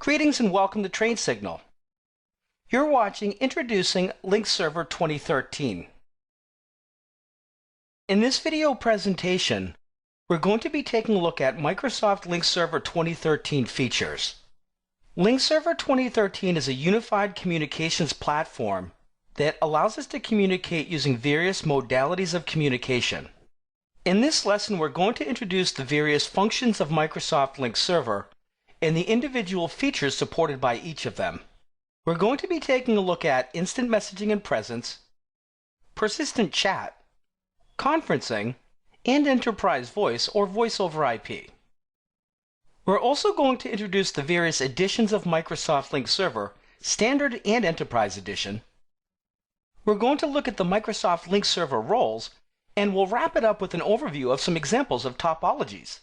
Greetings and welcome to Trade Signal. You're watching Introducing Lync Server 2013. In this video presentation, we're going to be taking a look at Microsoft Lync Server 2013 features. Lync Server 2013 is a unified communications platform that allows us to communicate using various modalities of communication. In this lesson, we're going to introduce the various functions of Microsoft Lync Server and the individual features supported by each of them. We're going to be taking a look at instant messaging and presence, persistent chat, conferencing, and enterprise voice or voice over IP. We're also going to introduce the various editions of Microsoft Lync Server, Standard and Enterprise Edition. We're going to look at the Microsoft Lync Server roles, and we'll wrap it up with an overview of some examples of topologies.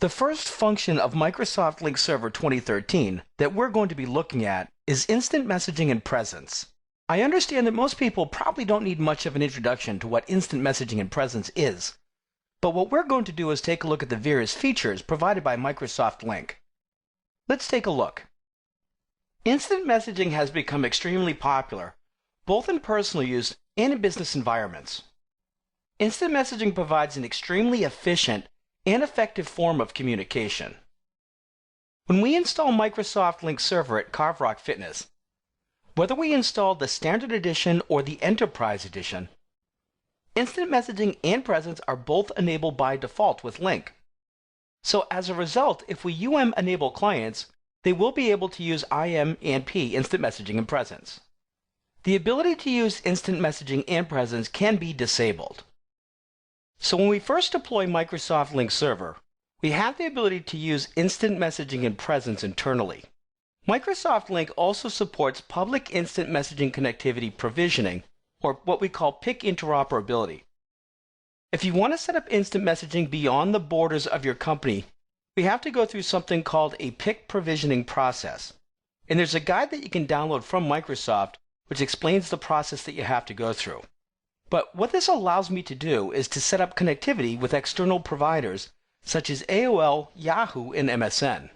The first function of Microsoft Lync Server 2013 that we're going to be looking at is instant messaging and presence. I understand that most people probably don't need much of an introduction to what instant messaging and presence is, but what we're going to do is take a look at the various features provided by Microsoft Lync. Let's take a look. Instant messaging has become extremely popular, both in personal use and in business environments. Instant messaging provides an extremely efficient and effective form of communication. When we install Microsoft Lync Server at Carve Rock Fitness, whether we install the Standard Edition or the Enterprise Edition, instant messaging and presence are both enabled by default with Lync. So as a result, if we enable clients, they will be able to use IM and P instant messaging and presence. The ability to use instant messaging and presence can be disabled. So when we first deploy Microsoft Lync Server, we have the ability to use instant messaging and presence internally. Microsoft Lync also supports public instant messaging connectivity provisioning, or what we call PIC interoperability. If you want to set up instant messaging beyond the borders of your company, we have to go through something called a PIC provisioning process. And there's a guide that you can download from Microsoft which explains the process that you have to go through. But what this allows me to do is to set up connectivity with external providers such as AOL, Yahoo, and MSN.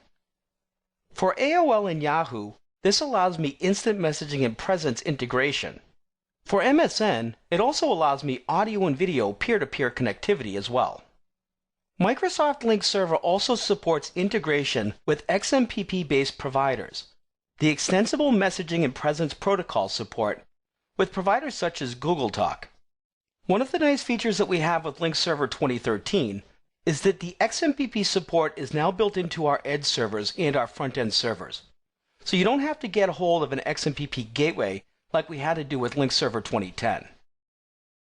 For AOL and Yahoo, this allows me instant messaging and presence integration. For MSN, it also allows me audio and video peer-to-peer connectivity as well. Microsoft Lync Server also supports integration with XMPP-based providers, the Extensible Messaging and Presence Protocol support with providers such as Google Talk. One of the nice features that we have with Lync Server 2013 is that the XMPP support is now built into our edge servers and our front-end servers. So you don't have to get a hold of an XMPP gateway like we had to do with Lync Server 2010.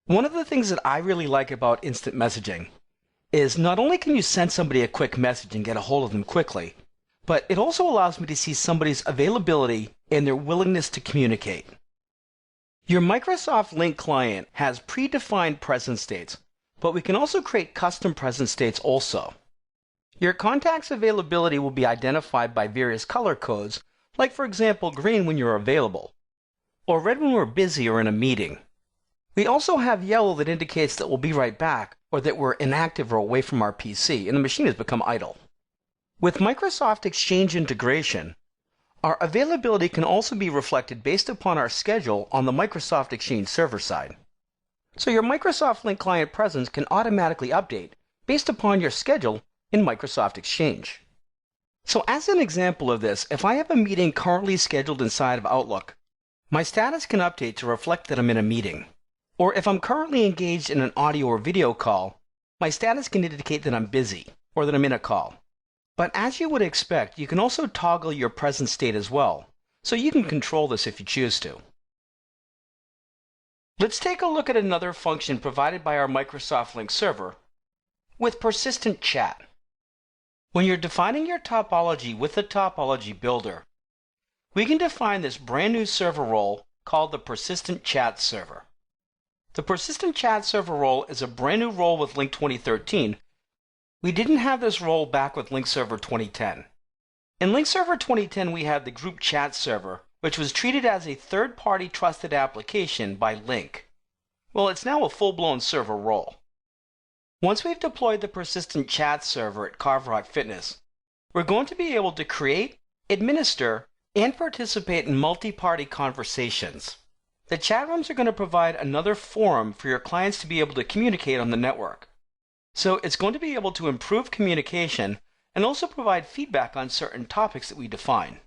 One of the things that I really like about instant messaging is not only can you send somebody a quick message and get a hold of them quickly, but it also allows me to see somebody's availability and their willingness to communicate. Your Microsoft Lync client has predefined presence states, but we can also create custom presence states also. Your contact's availability will be identified by various color codes, like for example green when you're available, or red when we're busy or in a meeting. We also have yellow that indicates that we'll be right back, or that we're inactive or away from our PC and the machine has become idle. With Microsoft Exchange integration, our availability can also be reflected based upon our schedule on the Microsoft Exchange server side. So your Microsoft Lync client presence can automatically update based upon your schedule in Microsoft Exchange. So as an example of this, if I have a meeting currently scheduled inside of Outlook, my status can update to reflect that I'm in a meeting. Or if I'm currently engaged in an audio or video call, my status can indicate that I'm busy or that I'm in a call. But as you would expect, you can also toggle your presence state as well, so you can control this if you choose to. Let's take a look at another function provided by our Microsoft Lync Server with persistent chat. When you're defining your topology with the topology builder, we can define this brand new server role called the persistent chat server. The persistent chat server role is a brand new role with Lync 2013. We didn't have this role back with Lync Server 2010. In Lync Server 2010, we had the group chat server, which was treated as a third-party trusted application by Lync. Well, it's now a full-blown server role. Once we've deployed the persistent chat server at Carve Rock Fitness, we're going to be able to create, administer, and participate in multi-party conversations. The chat rooms are going to provide another forum for your clients to be able to communicate on the network. So it's going to be able to improve communication and also provide feedback on certain topics that we define.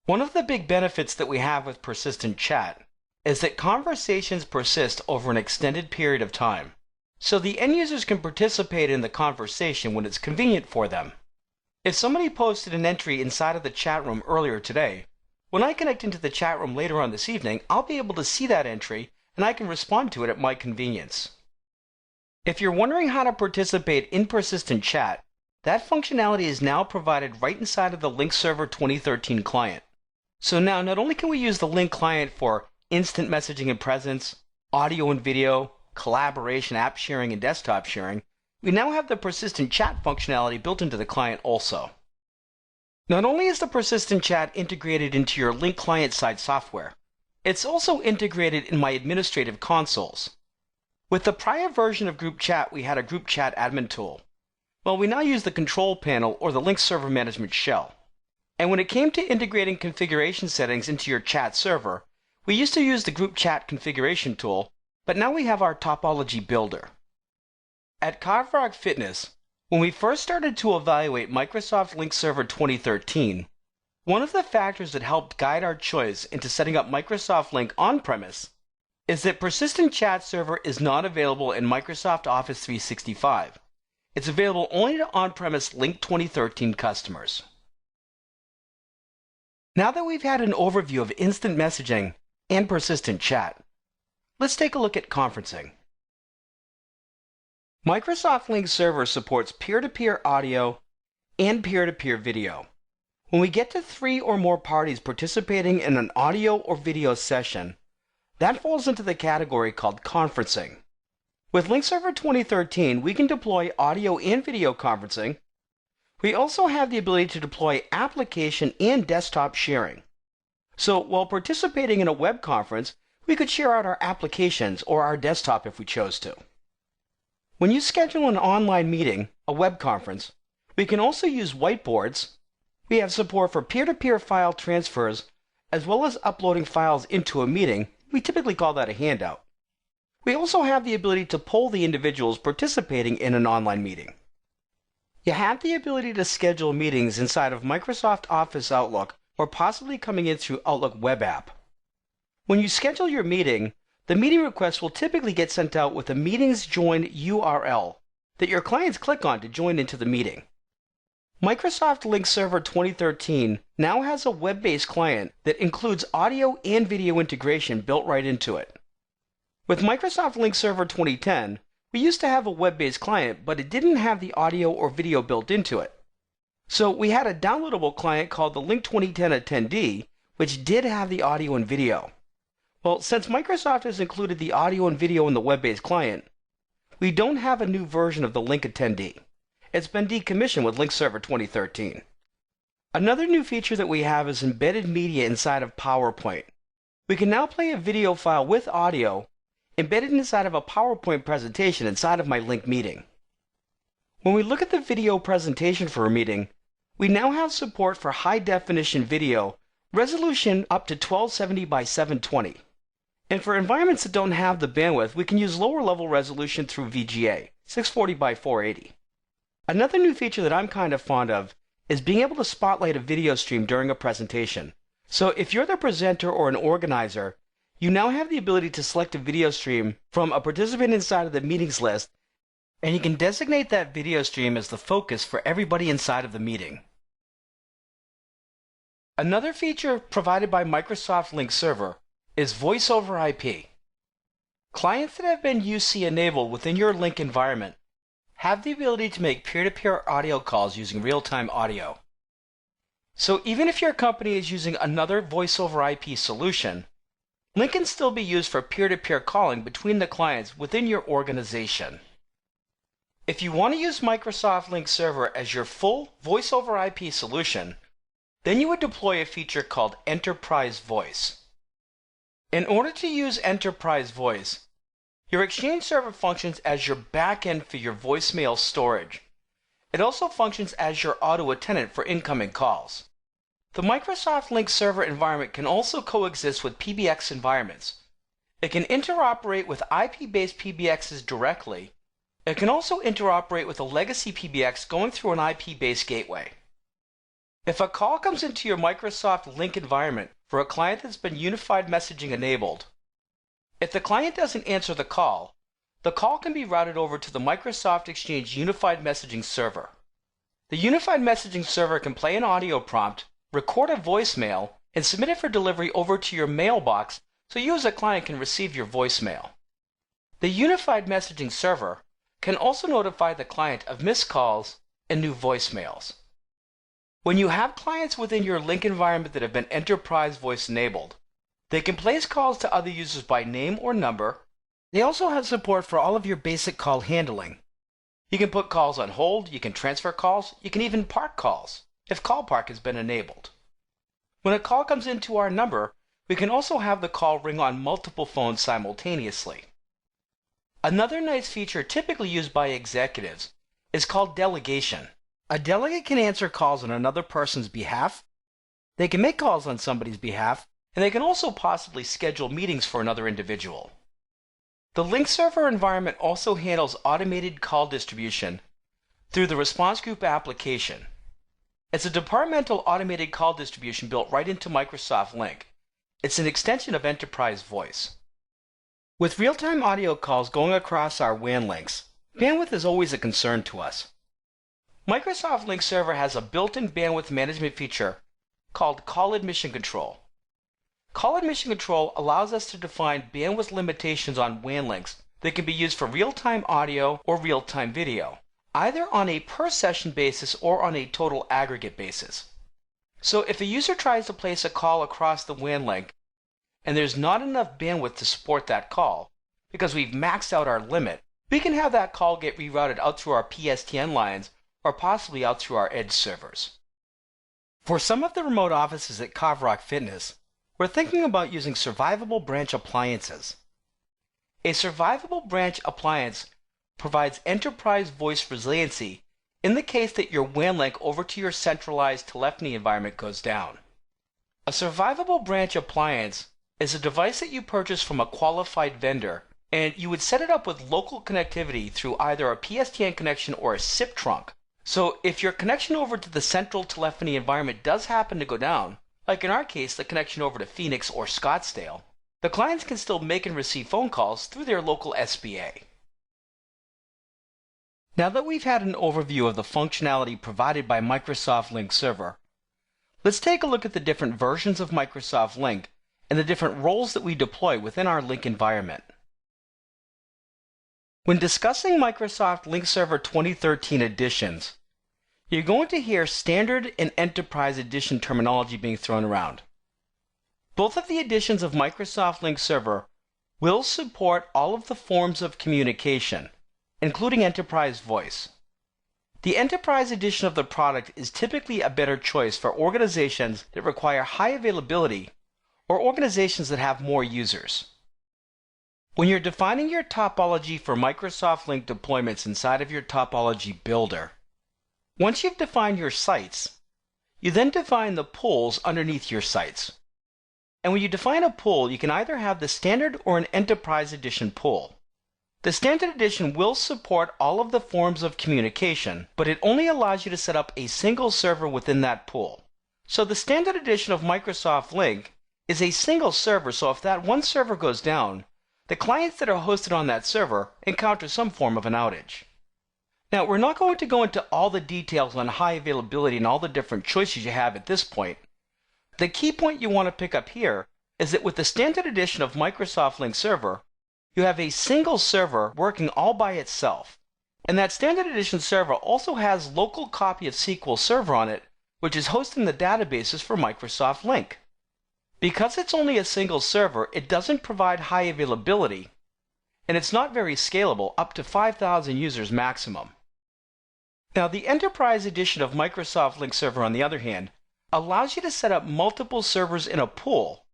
One of the big benefits that we have with persistent chat is that conversations persist over an extended period of time, so the end users can participate in the conversation when it's convenient for them. If somebody posted an entry inside of the chat room earlier today, when I connect into the chat room later on this evening, I'll be able to see that entry and I can respond to it at my convenience. If you're wondering how to participate in persistent chat, that functionality is now provided right inside of the Lync Server 2013 client. So now not only can we use the Lync client for instant messaging and presence, audio and video, collaboration, app sharing, and desktop sharing, we now have the persistent chat functionality built into the client also. Not only is the persistent chat integrated into your Lync client-side software, it's also integrated in my administrative consoles. With the prior version of Group Chat, we had a Group Chat admin tool. Well, we now use the control panel or the Lync Server Management Shell. And when it came to integrating configuration settings into your chat server, we used to use the Group Chat configuration tool, but now we have our topology builder. At Carvrog Fitness, when we first started to evaluate Microsoft Lync Server 2013, one of the factors that helped guide our choice into setting up Microsoft Lync on-premise is that persistent chat server is not available in Microsoft Office 365. It's available only to on-premise Lync 2013 customers. Now that we've had an overview of instant messaging and persistent chat, let's take a look at conferencing. Microsoft Lync Server supports peer-to-peer audio and peer-to-peer video. When we get to 3 or more parties participating in an audio or video session, that falls into the category called conferencing. With Lync Server 2013, we can deploy audio and video conferencing. We also have the ability to deploy application and desktop sharing. So while participating in a web conference, we could share out our applications or our desktop if we chose to. When you schedule an online meeting, a web conference, we can also use whiteboards. We have support for peer-to-peer file transfers, as well as uploading files into a meeting. We typically call that a handout. We also have the ability to poll the individuals participating in an online meeting. You have the ability to schedule meetings inside of Microsoft Office Outlook or possibly coming in through Outlook web app. When you schedule your meeting, the meeting request will typically get sent out with a meetings join URL that your clients click on to join into the meeting. Microsoft Lync Server 2013 now has a web-based client that includes audio and video integration built right into it. With Microsoft Lync Server 2010, we used to have a web-based client, but it didn't have the audio or video built into it. So we had a downloadable client called the Lync 2010 Attendee, which did have the audio and video. Well, since Microsoft has included the audio and video in the web-based client, we don't have a new version of the Lync Attendee. It's been decommissioned with Lync Server 2013. Another new feature that we have is embedded media inside of PowerPoint. We can now play a video file with audio embedded inside of a PowerPoint presentation inside of my Lync meeting. When we look at the video presentation for a meeting, we now have support for high-definition video, resolution up to 1270 by 720. And for environments that don't have the bandwidth, we can use lower-level resolution through VGA, 640 by 480. Another new feature that I'm kind of fond of is being able to spotlight a video stream during a presentation. So if you're the presenter or an organizer, you now have the ability to select a video stream from a participant inside of the meetings list, and you can designate that video stream as the focus for everybody inside of the meeting. Another feature provided by Microsoft Lync Server is Voice over IP. Clients that have been UC enabled within your Lync environment have the ability to make peer-to-peer audio calls using real-time audio. So even if your company is using another Voice over IP solution, Lync can still be used for peer-to-peer calling between the clients within your organization. If you want to use Microsoft Lync Server as your full Voice over IP solution, then you would deploy a feature called Enterprise Voice. In order to use Enterprise Voice, your Exchange server functions as your backend for your voicemail storage. It also functions as your auto attendant for incoming calls. The Microsoft Lync server environment can also coexist with PBX environments. It can interoperate with IP-based PBXs directly. It can also interoperate with a legacy PBX going through an IP-based gateway. If a call comes into your Microsoft Lync environment for a client that's been unified messaging enabled, if the client doesn't answer the call can be routed over to the Microsoft Exchange Unified Messaging Server. The Unified Messaging Server can play an audio prompt, record a voicemail, and submit it for delivery over to your mailbox so you as a client can receive your voicemail. The Unified Messaging Server can also notify the client of missed calls and new voicemails. When you have clients within your Lync environment that have been enterprise voice enabled, they can place calls to other users by name or number. They also have support for all of your basic call handling. You can put calls on hold, you can transfer calls, you can even park calls if call park has been enabled. When a call comes into our number, we can also have the call ring on multiple phones simultaneously. Another nice feature typically used by executives is called delegation. A delegate can answer calls on another person's behalf, they can make calls on somebody's behalf, and they can also possibly schedule meetings for another individual. The Lync server environment also handles automated call distribution through the Response Group application. It's a departmental automated call distribution built right into Microsoft Lync. It's an extension of Enterprise Voice. With real-time audio calls going across our WAN links, bandwidth is always a concern to us. Microsoft Lync Server has a built-in bandwidth management feature called Call Admission Control. Call Admission Control allows us to define bandwidth limitations on WAN links that can be used for real-time audio or real-time video, either on a per-session basis or on a total aggregate basis. So if a user tries to place a call across the WAN link and there's not enough bandwidth to support that call because we've maxed out our limit, we can have that call get rerouted out through our PSTN lines or possibly out through our edge servers. For some of the remote offices at Covrock Fitness, we're thinking about using survivable branch appliances. A survivable branch appliance provides enterprise voice resiliency in the case that your WAN link over to your centralized telephony environment goes down. A survivable branch appliance is a device that you purchase from a qualified vendor, and you would set it up with local connectivity through either a PSTN connection or a SIP trunk. So if your connection over to the central telephony environment does happen to go down, like in our case, the connection over to Phoenix or Scottsdale, the clients can still make and receive phone calls through their local SBA. Now that we've had an overview of the functionality provided by Microsoft Lync Server, let's take a look at the different versions of Microsoft Lync and the different roles that we deploy within our Lync environment. When discussing Microsoft Lync Server 2013 editions, you're going to hear Standard and Enterprise Edition terminology being thrown around. Both of the editions of Microsoft Lync Server will support all of the forms of communication, including Enterprise Voice. The Enterprise Edition of the product is typically a better choice for organizations that require high availability or organizations that have more users. When you're defining your topology for Microsoft Lync deployments inside of your topology builder, once you've defined your sites, you then define the pools underneath your sites. And when you define a pool, you can either have the Standard or an Enterprise Edition pool. The Standard Edition will support all of the forms of communication, but it only allows you to set up a single server within that pool. So the Standard Edition of Microsoft Lync is a single server, so if that one server goes down, the clients that are hosted on that server encounter some form of an outage. Now, we're not going to go into all the details on high availability and all the different choices you have at this point. The key point you want to pick up here is that with the Standard Edition of Microsoft Lync Server, you have a single server working all by itself. And that Standard Edition server also has local copy of SQL Server on it, which is hosting the databases for Microsoft Lync. Because it's only a single server, it doesn't provide high availability, and it's not very scalable, up to 5,000 users maximum. Now, the Enterprise Edition of Microsoft Lync Server, on the other hand, allows you to set up multiple servers in a pool.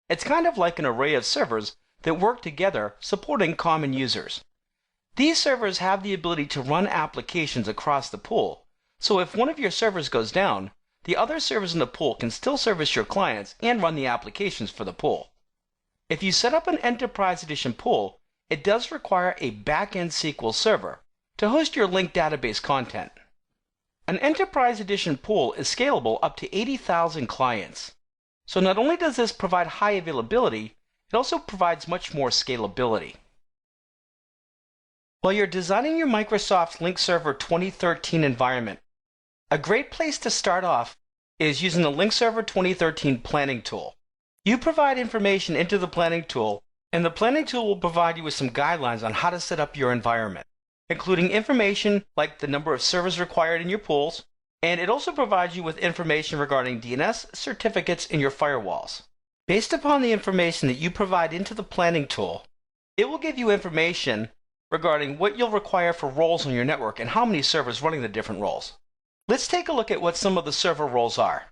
It's kind of like an array of servers that work together supporting common users. These servers have the ability to run applications across the pool, So if one of your servers goes down, the other servers in the pool can still service your clients and run the applications for the pool. If you set up an Enterprise Edition pool, it does require a back-end SQL server to host your Lync database content. An Enterprise Edition pool is scalable up to 80,000 clients. So not only does this provide high availability, it also provides much more scalability. While you're designing your Microsoft Lync Server 2013 environment, a great place to start off is using the Lync Server 2013 planning tool. You provide information into the planning tool, and the planning tool will provide you with some guidelines on how to set up your environment, including information like the number of servers required in your pools, and it also provides you with information regarding DNS certificates in your firewalls. Based upon the information that you provide into the planning tool, it will give you information regarding what you'll require for roles on your network and how many servers running the different roles. Let's take a look at what some of the server roles are.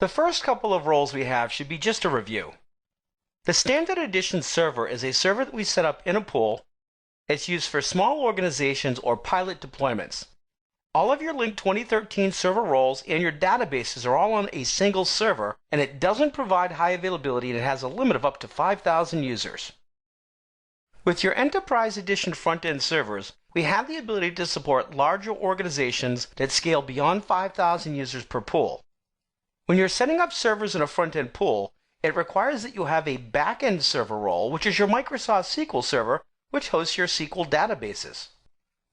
The first couple of roles we have should be just a review. The Standard Edition server is a server that we set up in a pool. It's used for small organizations or pilot deployments. All of your Lync 2013 server roles and your databases are all on a single server, and it doesn't provide high availability, and it has a limit of up to 5,000 users. With your Enterprise Edition front-end servers, we have the ability to support larger organizations that scale beyond 5,000 users per pool. When you're setting up servers in a front-end pool, it requires that you have a back-end server role, which is your Microsoft SQL server, which hosts your SQL databases.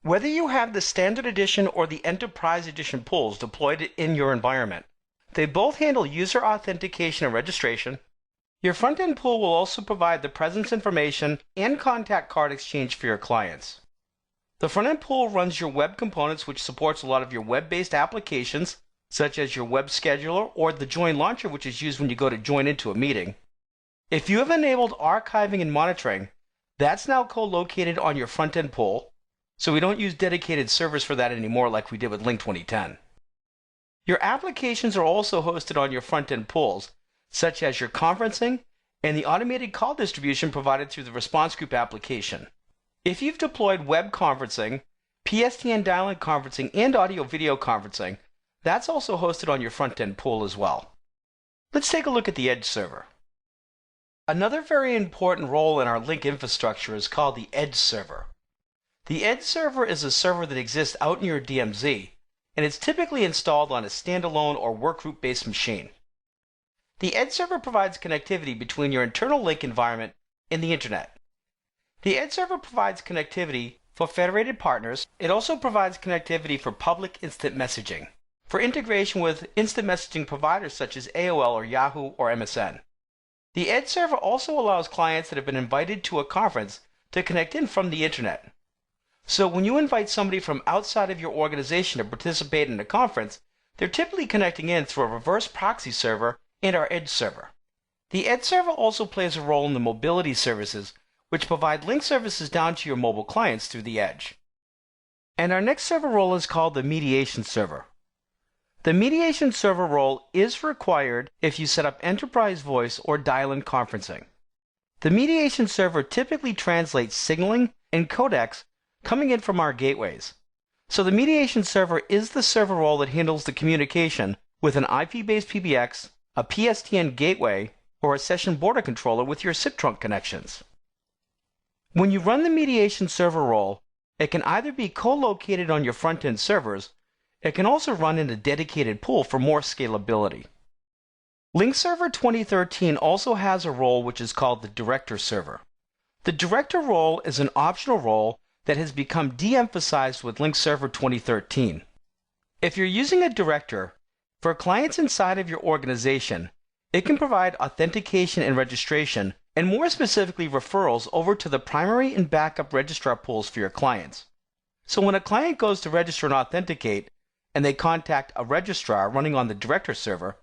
Whether you have the Standard Edition or the Enterprise Edition pools deployed in your environment, they both handle user authentication and registration. Your front-end pool will also provide the presence information and contact card exchange for your clients. The front-end pool runs your web components, which supports a lot of your web-based applications, such as your web scheduler or the Join Launcher, which is used when you go to join into a meeting. If you have enabled archiving and monitoring, that's now co-located on your front-end pool, so we don't use dedicated servers for that anymore like we did with Lync 2010. Your applications are also hosted on your front-end pools, such as your conferencing and the automated call distribution provided through the Response Group application. If you've deployed web conferencing, PSTN dial-in conferencing, and audio-video conferencing, that's also hosted on your front-end pool as well. Let's take a look at the Edge server. Another very important role in our Lync infrastructure is called the Edge server. The Edge server is a server that exists out in your DMZ, and it's typically installed on a standalone or workgroup-based machine. The Edge server provides connectivity between your internal Lync environment and the Internet. The Edge server provides connectivity for federated partners. It also provides connectivity for public instant messaging, for integration with instant messaging providers such as AOL or Yahoo or MSN. The Edge server also allows clients that have been invited to a conference to connect in from the Internet. So when you invite somebody from outside of your organization to participate in a conference, they're typically connecting in through a reverse proxy server and our Edge server. The Edge server also plays a role in the mobility services, which provide Lync services down to your mobile clients through the Edge. And our next server role is called the mediation server. The mediation server role is required if you set up enterprise voice or dial-in conferencing. The mediation server typically translates signaling and codecs coming in from our gateways. So the mediation server is the server role that handles the communication with an IP-based PBX, a PSTN gateway, or a session border controller with your SIP trunk connections. When you run the mediation server role, it can either be co-located on your front-end servers. It can also run in a dedicated pool for more scalability. Lync Server 2013 also has a role which is called the Director server. The Director role is an optional role that has become de-emphasized with Lync Server 2013. If you're using a Director, for clients inside of your organization, it can provide authentication and registration, and more specifically referrals over to the primary and backup registrar pools for your clients. So when a client goes to register and authenticate, and they contact a registrar running on the Director server,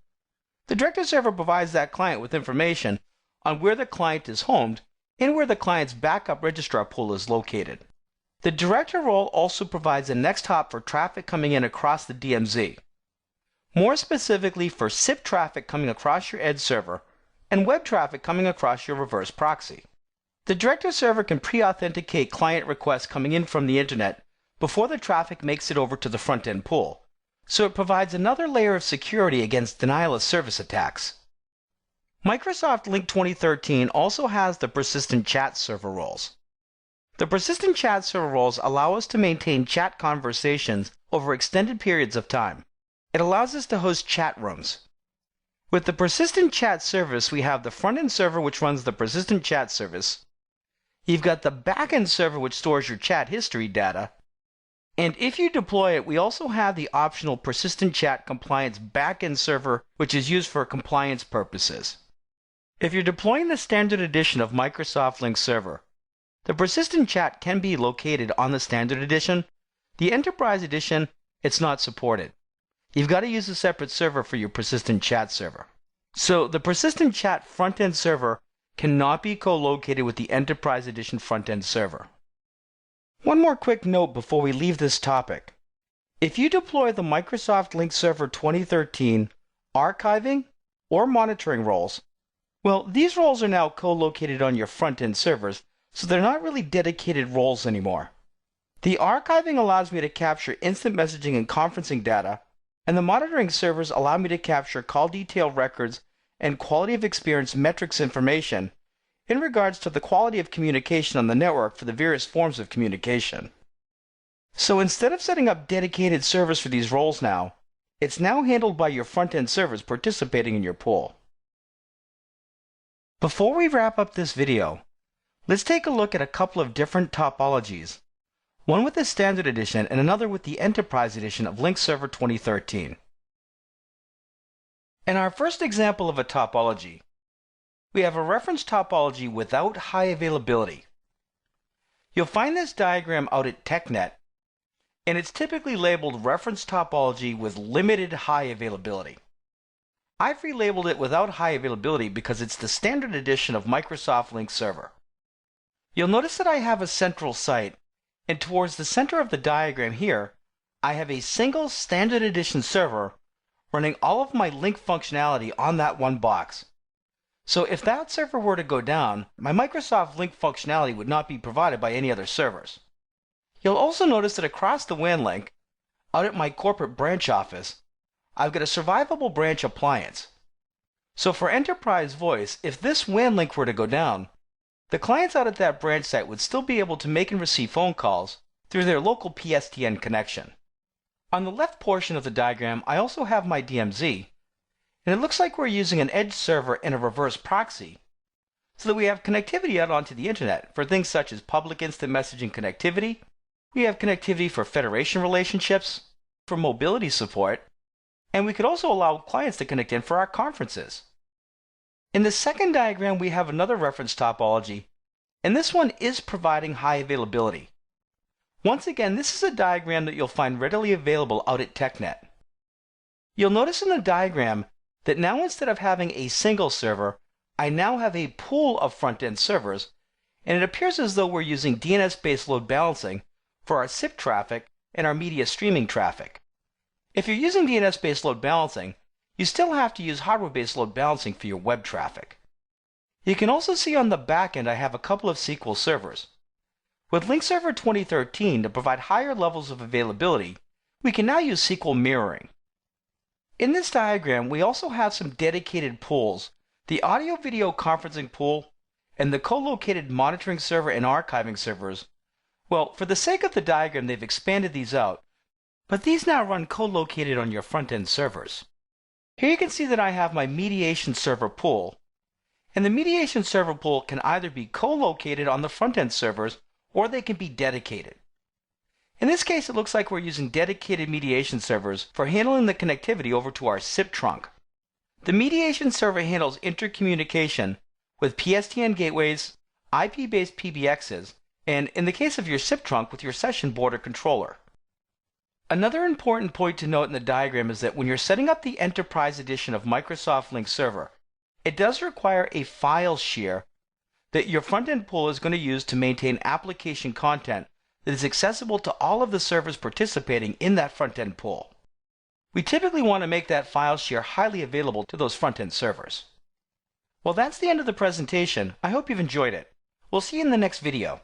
the Director server provides that client with information on where the client is homed and where the client's backup registrar pool is located. The Director role also provides a next hop for traffic coming in across the DMZ, more specifically for SIP traffic coming across your Edge server and web traffic coming across your reverse proxy. The Director server can pre-authenticate client requests coming in from the Internet before the traffic makes it over to the front-end pool, so it provides another layer of security against denial of service attacks. Microsoft Lync 2013 also has the persistent chat server roles. The persistent chat server roles allow us to maintain chat conversations over extended periods of time. It allows us to host chat rooms. With the persistent chat service, we have the front-end server which runs the persistent chat service. You've got the back-end server which stores your chat history data. And if you deploy it, we also have the optional persistent chat compliance back-end server which is used for compliance purposes. If you're deploying the standard edition of Microsoft Lync Server, the persistent chat can be located on the standard edition. The enterprise edition, it's not supported. You've got to use a separate server for your persistent chat server. So the persistent chat front-end server cannot be co-located with the enterprise edition front-end server. One more quick note before we leave this topic. If you deploy the Microsoft Lync Server 2013 archiving or monitoring roles, well, these roles are now co-located on your front-end servers, so they're not really dedicated roles anymore. The archiving allows me to capture instant messaging and conferencing data, and the monitoring servers allow me to capture call detail records and quality of experience metrics information in regards to the quality of communication on the network for the various forms of communication. So instead of setting up dedicated servers for these roles now, it's now handled by your front-end servers participating in your pool. Before we wrap up this video, let's take a look at a couple of different topologies, one with the Standard Edition and another with the Enterprise Edition of Lync Server 2013. In our first example of a topology, we have a reference topology without high availability. You'll find this diagram out at TechNet, and it's typically labeled reference topology with limited high availability. I've relabeled it without high availability because it's the Standard Edition of Microsoft Lync Server. You'll notice that I have a central site, and towards the center of the diagram here, I have a single Standard Edition server running all of my Lync functionality on that one box. So if that server were to go down, my Microsoft Lync functionality would not be provided by any other servers. You'll also notice that across the WAN link, out at my corporate branch office, I've got a survivable branch appliance. So for enterprise voice, if this WAN link were to go down, the clients out at that branch site would still be able to make and receive phone calls through their local PSTN connection. On the left portion of the diagram, I also have my DMZ, and it looks like we're using an edge server and a reverse proxy, so that we have connectivity out onto the internet for things such as public instant messaging connectivity. We have connectivity for federation relationships, for mobility support, and we could also allow clients to connect in for our conferences. In the second diagram, we have another reference topology, and this one is providing high availability. Once again, this is a diagram that you'll find readily available out at TechNet. You'll notice in the diagram that now instead of having a single server, I now have a pool of front-end servers, and it appears as though we're using DNS-based load balancing for our SIP traffic and our media streaming traffic. If you're using DNS-based load balancing, you still have to use hardware-based load balancing for your web traffic. You can also see on the back end I have a couple of SQL servers. With Lync Server 2013 to provide higher levels of availability, we can now use SQL mirroring. In this diagram, we also have some dedicated pools, the audio-video conferencing pool and the co-located monitoring server and archiving servers. Well, for the sake of the diagram, they've expanded these out, but these now run co-located on your front-end servers. Here you can see that I have my mediation server pool, and the mediation server pool can either be co-located on the front-end servers or they can be dedicated. In this case, it looks like we're using dedicated mediation servers for handling the connectivity over to our SIP trunk. The mediation server handles intercommunication with PSTN gateways, IP-based PBXs, and in the case of your SIP trunk, with your session border controller. Another important point to note in the diagram is that when you're setting up the Enterprise Edition of Microsoft Lync Server, it does require a file share that your front-end pool is going to use to maintain application content that is accessible to all of the servers participating in that front-end pool. We typically want to make that file share highly available to those front-end servers. Well, that's the end of the presentation. I hope you've enjoyed it. We'll see you in the next video.